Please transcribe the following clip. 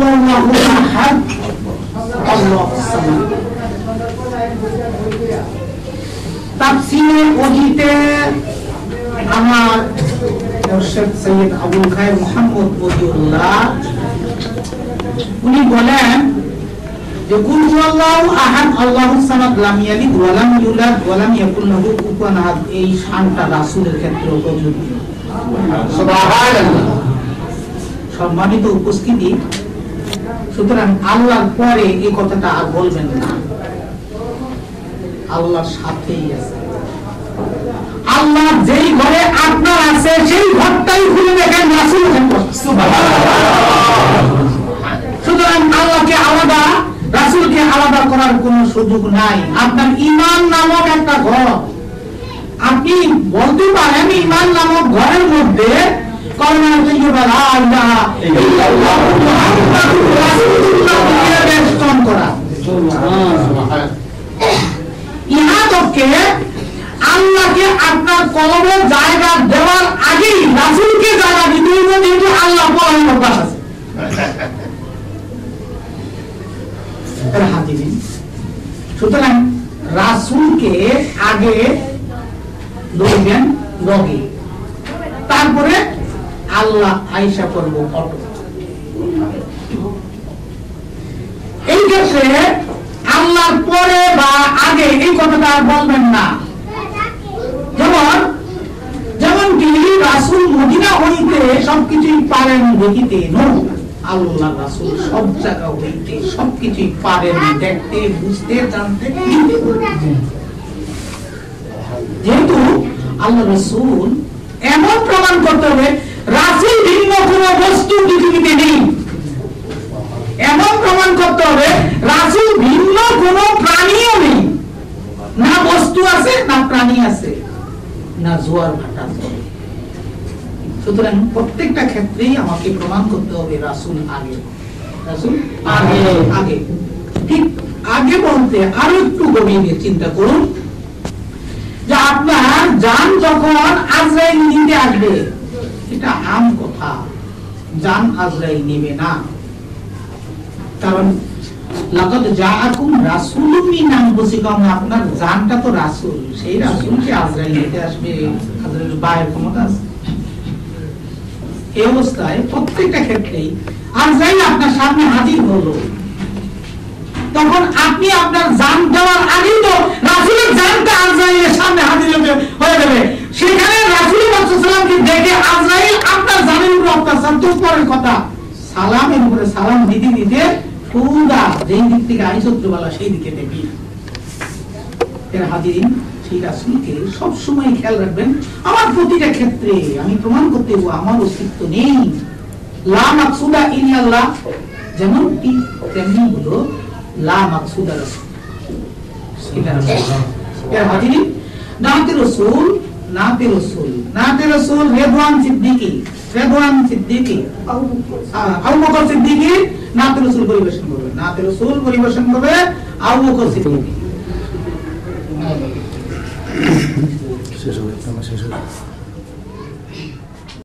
হুয়াল্লাহু আহাদ আল্লাহুস সামাদ। তাফসীরে ওহিতে আমার মুর্শিদ সৈয়দ আবুল খায়ের মুহাম্মদ ওহিউল্লাহ উনি বলেন যে কুল হুয়াল্লাহু আহাদ আল্লাহুস সামাদ লাম ইয়ালিদ ওয়া লাম ইউলাদ ওয়া লাম ইয়াকুল লাহু কুফুয়ান আহাদ, এই শানটা রাসূলের ক্ষেত্রেও প্রযোজ্য। সুবহানাল্লাহ। সম্মানিত উপস্থিতি, সুতরাং আল্লাহর পরে এই কথাটা আর বলবেন না, আল্লাহর সাথেই আছে। আল্লাহ যেই ঘরে আপনার আছে সেই ঘরটাই খুলে দেখেন রাসূল। সুতরাং আল্লাহকে আলাদা, রাসূলকে আলাদা করার কোনো সুযোগ নাই। আপনার ঈমান নামক একটা ঘর, আপনি বলতে পারেন ঈমান নামক ঘরের মধ্যে কলমা তাইয়্যিবা লা ইলাহা ইল্লাল্লাহ মুহাম্মাদুর রাসূলুল্লাহ বেষ্টন করা। ইহাদকে আল্লাহকে আপনার কলমে জায়গা দেওয়ার আগেই রাসূলকে জায়গা দিতে হবে, যেহেতু আল্লাহ পরম প্রকাশ আছে। সুতরাং রাসূলকে আগে লইবেন লগে, তারপরে আল্লাহ আয়েশা করব অটো। এই ক্ষেত্রে আল্লাহর পরে বা আগে এই কথাটা আর বলবেন না। যেমন কি রাসূল মদিনা হইতে সবকিছুই পারেন দেখিতে, আল্লাহ রাসূল সব জায়গা হইতে সবকিছুই পারেন দেখতে, বুঝতে, জানতে। যেহেতু আল্লাহ রাসূল এমন প্রমাণ করতে হবে রাসূল ভিন্ন কোন বস্তু পৃথিবীতে নেই, এমন প্রমাণ করতে হবে রাসূল ভিন্ন কোন প্রাণীও নেই, না বস্তু আছে না প্রাণী আছে না জোয়ার ভাটা চলে। সুতরাং প্রত্যেকটা ক্ষেত্রেই আমাকে প্রমাণ করতে হবে রাসূল আগে, রাসূল আগে। আগে ঠিক আগে বলতে আরো একটু গভীরে চিন্তা করুন যে আপনার জান যখন আজরাইল নিতে আসবে, এটা আম কথা, জান আজরাইল নেবে না। কারণ লাকাদ জাআকুম রাসূলুম মিন আনফুসিকুম, আপনার জানটা তো রাসূল, সেই রাসূলকে আজরাইল নিতে আসবে, আজরাইল বাইরের ক্ষমতা আছে। এই অবস্থায় প্রত্যেকটা ক্ষেত্রেই আজরাইল আপনার সামনে হাজির হলো, তখন আপনি আপনার জান দেওয়ার আগেই তো রাসূলের জানটা আজরাইলের সামনে হাজির হয়ে যাবে। সেখানে রাসূল সাল্লাল্লাহু দেখে আজরাইল আপনার জানের উপর অত্যাচার তো পরের কথা, সালামের উপরে সালাম দিতে দিতে পুরা যেই দিক থেকে আইসত্রবালা সেই দিকে দেখি। এর হাজিরিন, সেই রাসূলকে সব সময় খেয়াল রাখবেন। আমার প্রতিটা ক্ষেত্রে আমি প্রমাণ করতে হবো আমার অস্তিত্ব নেই, লা মাকসুদা ইল্লাল্লাহ, যেমন ঠিক তেমনি হলো লা মাকসুদা রাসূল। এর হাজিরিন, নাতে রাসূল, নাতে রাসূল, নাতে রাসূল রেদওয়ান সিদ্দিকী, রেদওয়ান সিদ্দিকী, আবু বকর সিদ্দিকী নাতে রাসূল পরিবেশন করবে, নাতে রাসূল পরিবেশন করবে আবু বকর সিদ্দিকী। শেষ হবে।